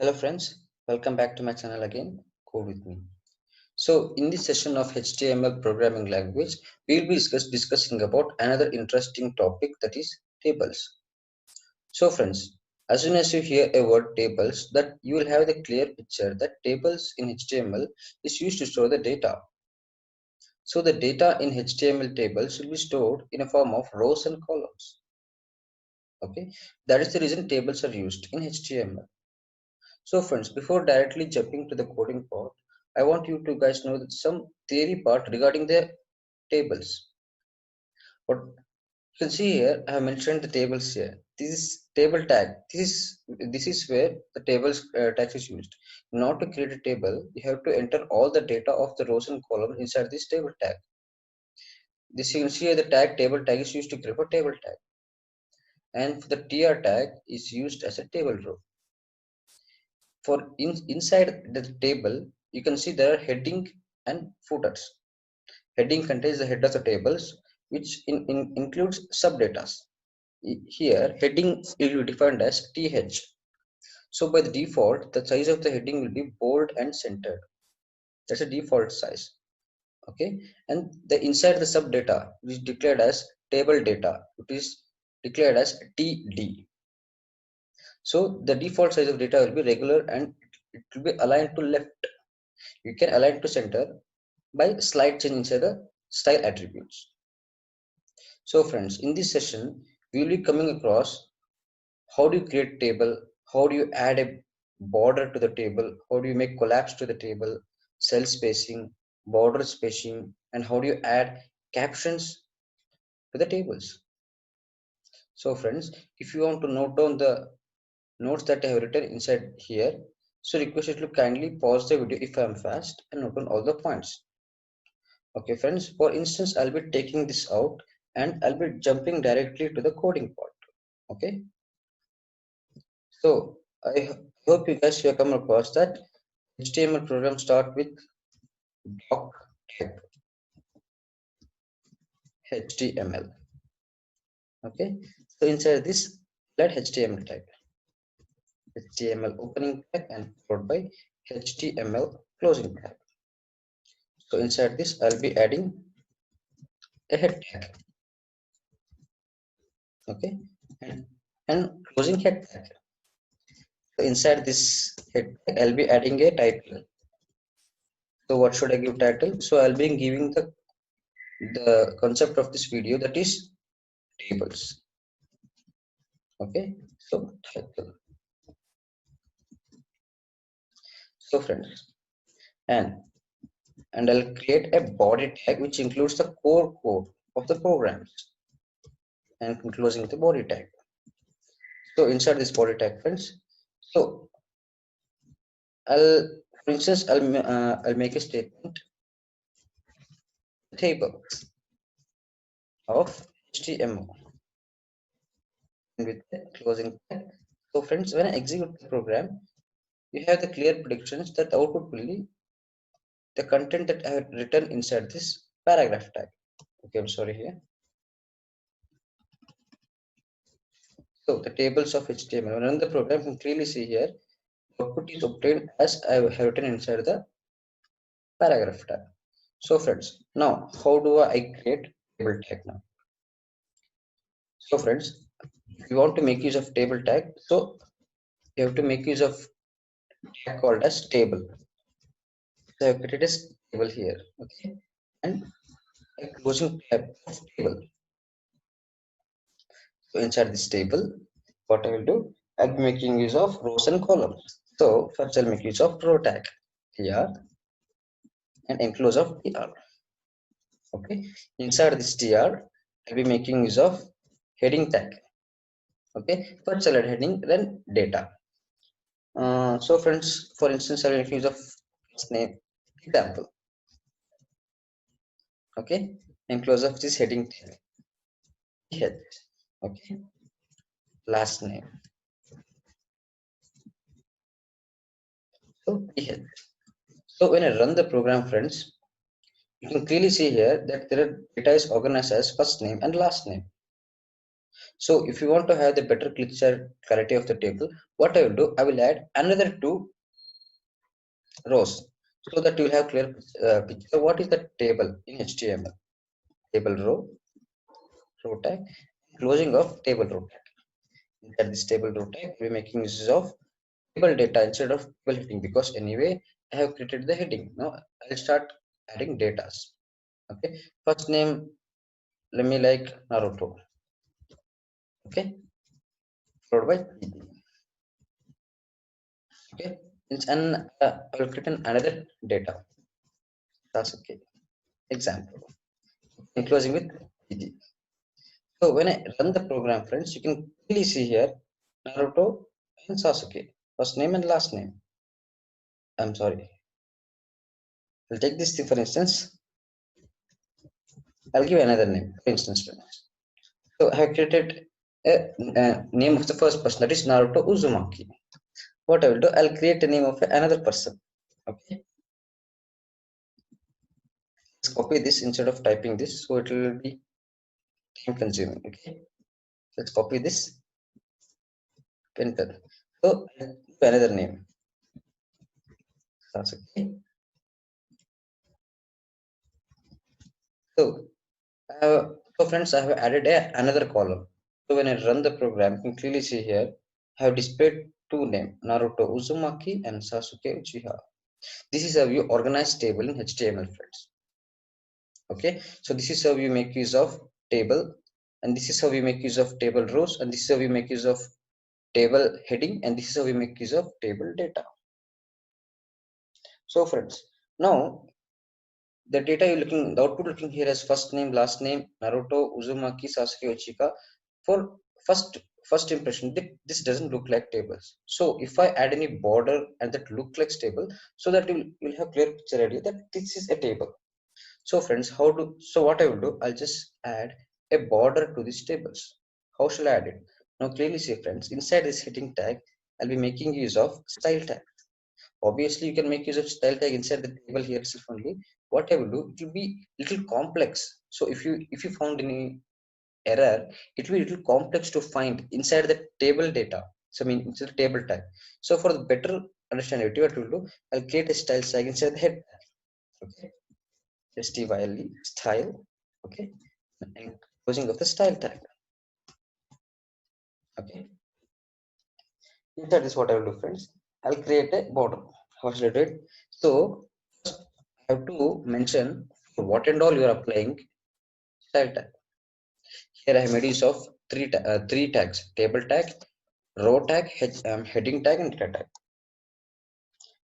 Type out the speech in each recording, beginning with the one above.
Hello friends, welcome back to my channel again, Code with me. So in this session of HTML programming language, we will be discussing about another interesting topic, that is tables. So friends, as soon as you hear a word tables, that you will have the clear picture that tables in HTML is used to store the data. So the data in HTML tables will be stored in a form of rows and columns. Okay, that is the reason tables are used in HTML. So friends, before directly jumping to the coding part, I want you to guys know that some theory part regarding the tables. What you can see here, I have mentioned the tables here. This is table tag. This is where the tables tag is used. In order to create a table, you have to enter all the data of the rows and columns inside this table tag. This you can see here, the table tag is used to create a table tag, and for the tr tag is used as a table row. For inside the table, you can see there are heading and footers. Heading contains the head of the tables, which includes subdata. Here, heading will be defined as th. So by the default, the size of the heading will be bold and centered. That's a default size. Okay, and the inside the subdata is declared as table data. It is declared as td. So the default size of data will be regular and it will be aligned to left. You can align to center by slight change inside the style attributes. So friends, in this session, we will be coming across how do you create table, how do you add a border to the table, how do you make collapse to the table, cell spacing, border spacing, and how do you add captions to the tables. So friends, if you want to note down the notes that I have written inside here, so request you to kindly pause the video if I am fast and note down all the points. Okay friends, for instance, I'll be taking this out and I'll be jumping directly to the coding part. Okay, so hope you guys have come across that HTML program start with doc type HTML. Okay, so inside this, let HTML type HTML opening tag and followed by HTML closing tag. So inside this, I'll be adding a head tag. Okay, and, and closing head tag. So inside this head tag, I'll be adding a title. So what should I give title? So I'll be giving the concept of this video, that is tables. Okay, so title. So friends, and I'll create a body tag which includes the core code of the programs and closing the body tag. So inside this body tag, friends, so I'll, for instance, I'll make a statement table of HTML with the closing tag. So friends, when I execute the program, you have the clear predictions that the output will be the content that I have written inside this paragraph tag. Okay, I'm sorry here. So the tables of HTML. When I run the program, you can clearly see here output is obtained as I have written inside the paragraph tag. So friends, now how do I create table tag now? So friends, if you want to make use of table tag, so you have to make use of tag called as table. So I have created a table here, okay, and a closing tab of table. So inside this table, what I will do, I'll be making use of rows and columns. So first I'll make use of row tag here and enclose of tr. Okay, inside this tr, I'll be making use of heading tag. Okay, first I'll add heading, then data. So friends, for instance, I'll make use of first name example. Okay, enclose of this heading tag. Head. Okay, last name. So head. So when I run the program, friends, you can clearly see here that there are data is organized as first name and last name. So if you want to have the better picture clarity of the table, what I will do, I will add another two rows so that you will have clear picture. What is the table in HTML? Table row tag, closing of table row tag. Inside this table row tag, we're making use of table data instead of table heading, because anyway I have created the heading. Now I'll start adding datas. Okay, first name, let me like Naruto. Okay, followed by GG. Okay, and I will create another data. That's okay. Example, enclosing with GG. So when I run the program, friends, you can clearly see here Naruto and Sasuke, first name and last name. I'm sorry. I'll take this thing for instance. I'll give another name, for instance, friends. So I have created a name of the first person, that is Naruto Uzumaki. What I will do, I'll create a name of another person. Okay, let's copy this instead of typing this, so it will be time consuming. Okay, let's copy this, enter. So I'll give another name. That's okay. So so friends, I have added another column. So when I run the program, you can clearly see here, I have displayed two names, Naruto Uzumaki and Sasuke Uchiha. This is how you organize table in HTML, friends. Okay, so this is how you make use of table, and this is how we make use of table rows, and this is how we make use of table heading, and this is how we make use of table data. So friends, now the data you're looking, the output looking here as first name, last name, Naruto, Uzumaki, Sasuke, Uchika. For first impression, this doesn't look like tables. So if I add any border and that look like table, so that you'll have clear picture idea that this is a table. So friends, so what I will do, I'll just add a border to these tables. How shall I add it? Now clearly see friends, inside this heading tag, I'll be making use of style tag. Obviously, you can make use of style tag inside the table here itself only. What I will do, it will be little complex. So if you found any error, it will be little complex to find inside the table data. So I mean inside the table tag. So for the better understandability, what we'll do, I'll create a style tag inside the head tag. Okay, style style. Okay, and closing of the style tag. Okay, inside this, what I will do, friends, I'll create a border. How should I do it? So I have to mention for what and all you are applying style tag. Here I have made use of three tags: table tag, row tag, heading tag, and data tag.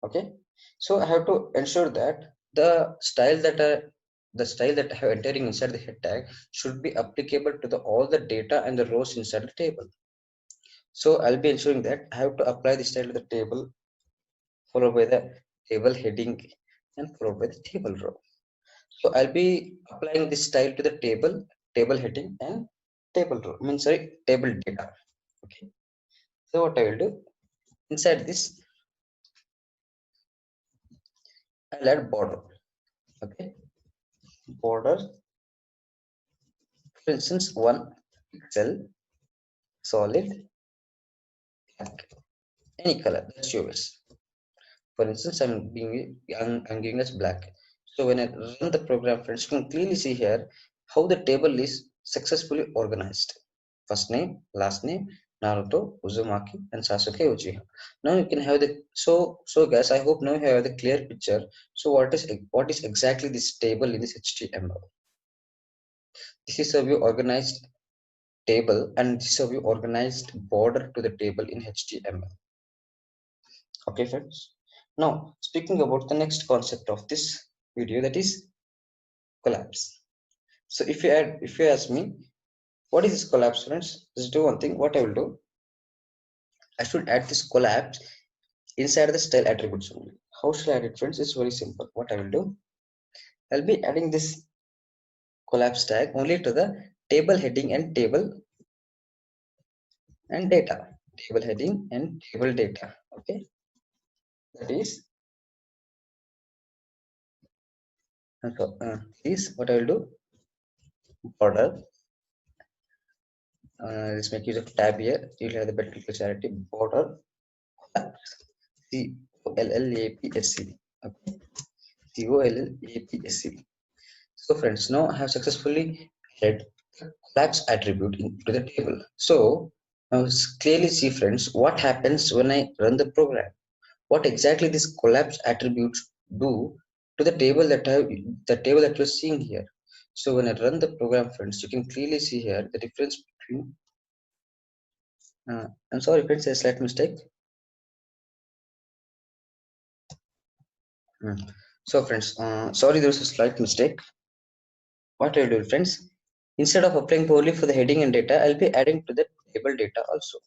Okay, so I have to ensure that the style that I have entering inside the head tag should be applicable to the all the data and the rows inside the table. So I'll be ensuring that I have to apply the style to the table, followed by the table heading, and followed by the table row. So I'll be applying this style to the table heading, and table row. I mean, sorry, table data. Okay. So what I will do, inside this, I'll add border. Okay. Border, for instance, 1 pixel, solid, black, any color. That's your wish. For instance, I'm giving us black. So when I run the program, friends, you can clearly see here how the table is successfully organized. First name, last name, Naruto, Uzumaki, and Sasuke Uchiha. Now you can have the so guys. I hope now you have the clear picture. So what is exactly this table in this HTML? This is how you organized table, and this is how you organized border to the table in HTML. Okay, friends. Now, speaking about the next concept of this video, that is collapse. So if you ask me, what is this collapse, friends? Let's do one thing. What I will do, I should add this collapse inside the style attributes only. How should I add it, friends? It's very simple. What I will do, I'll be adding this collapse tag only to the table heading and table and data. Table heading and table data. Okay, that is what I will do. Border Let's make use of tab here. You'll have the better clarity. Border COLLAPSC. Okay, COLLAPSC. So friends, now I have successfully added the collapse attribute into the table. So now clearly see friends what happens when I run the program. What exactly these collapse attributes do to the table that you're seeing here. So when I run the program, friends, you can clearly see here the difference between. I'm sorry, friends, a slight mistake. Hmm. So friends, sorry, there was a slight mistake. What I'll do, friends, instead of applying only for the heading and data, I'll be adding to the table data also.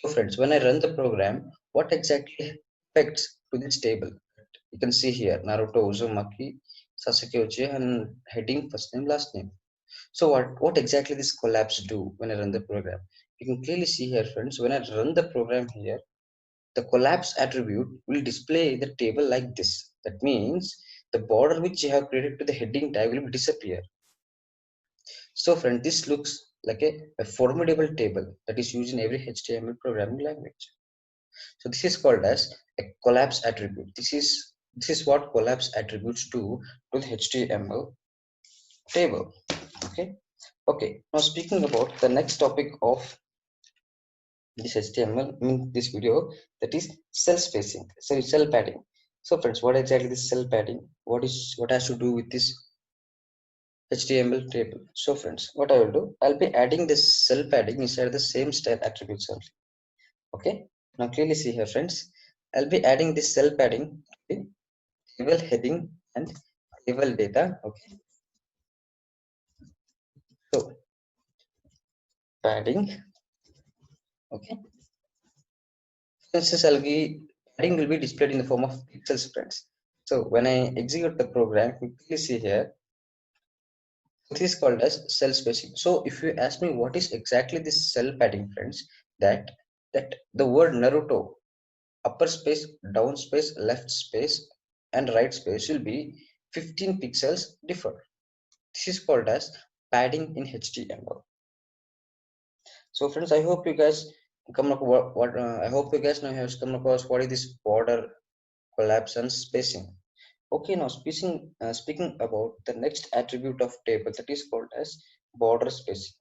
So friends, when I run the program, what exactly affects to this table? You can see here Naruto, Uzumaki, Sasuke Uchiha, and heading first name, last name. So what exactly this collapse do when I run the program? You can clearly see here, friends, when I run the program here, the collapse attribute will display the table like this. That means the border which you have created to the heading tag will disappear. So friend, this looks like a formidable table that is used in every HTML programming language. So this is called as a collapse attribute. This is what collapse attributes do to the HTML table. Okay. Okay. Now speaking about the next topic of this HTML in this video, that is cell spacing. So cell padding. So friends, what exactly is cell padding? What has to do with this HTML table? So friends, what I will do, I'll be adding this cell padding inside the same style attributes only. Okay. Now clearly see here, friends. I'll be adding this cell padding to the table heading and table data. Okay. So padding. Okay. Since padding will be displayed in the form of pixels, friends. So when I execute the program, you clearly see here, this is called as cell spacing. So if you ask me what is exactly this cell padding, friends, that the word Naruto, upper space, down space, left space, and right space will be 15 pixels differ. This is called as padding in HTML. So friends, I hope you guys come up what I hope you guys now have come across what is this border collapse and spacing. Okay, now speaking about the next attribute of table that is called as border spacing.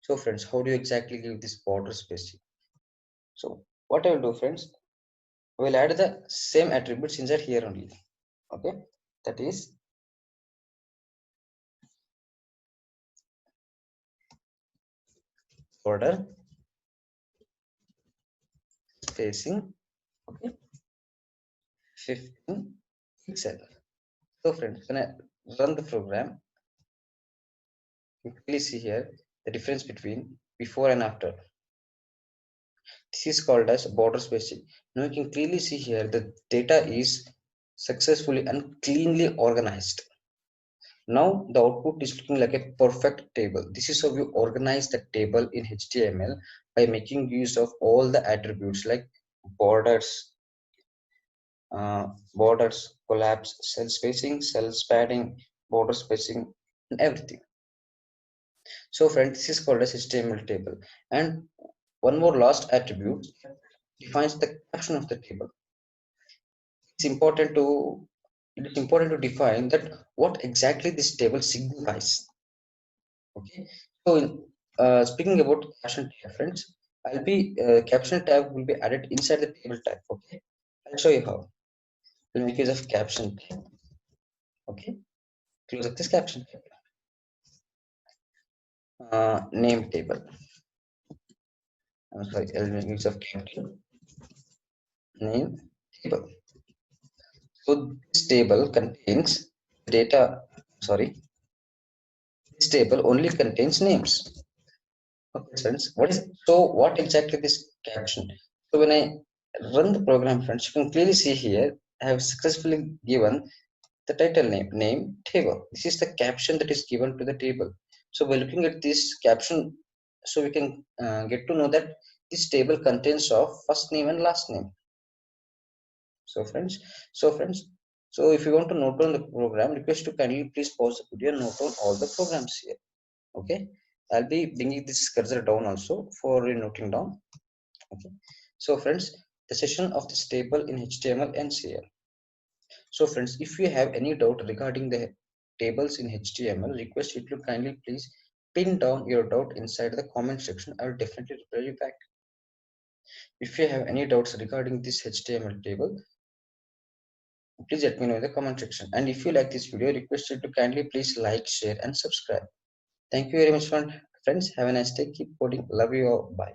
So friends, how do you exactly give this border spacing? So what I will do, friends, I will add the same attributes inside here only. Okay, that is border spacing. Okay, 15 pixel. So friends, when I run the program, you clearly see here the difference between before and after. This is called as border spacing. Now you can clearly see here the data is successfully and cleanly organized. Now the output is looking like a perfect table. This is how you organize the table in HTML by making use of all the attributes like borders, collapse, cell spacing, cell padding, border spacing, and everything. So friends, this is called as HTML table. And one more last attribute defines the caption of the table. It's important to it is important to define that what exactly this table signifies. Okay. So speaking about caption tab, friends, I'll be caption tab will be added inside the table tab. Okay. I'll show you how. We'll make use of caption tab. Okay. Close up this caption tab. Name table. I'm sorry. I'll make use of caption name table. So this table contains data. Sorry. This table only contains names. Okay, friends. What exactly this caption? So when I run the program, friends, you can clearly see here I have successfully given the title name table. This is the caption that is given to the table. So by looking at this caption, so we can get to know that this table contains of first name and last name. So friends, so friends, so if you want to note on the program, request to kindly please pause the video and note on all the programs here. Okay. I'll be bringing this cursor down also for noting down. Okay, so friends, the session of this table in HTML ends here. So friends, if you have any doubt regarding the tables in HTML, request you to kindly please pin down your doubt inside the comment section. I will definitely reply you back. If you have any doubts regarding this HTML table, please let me know in the comment section. And if you like this video, request you to kindly please like, share and subscribe. Thank you very much, friends. Have a nice day. Keep coding. Love you all. Bye.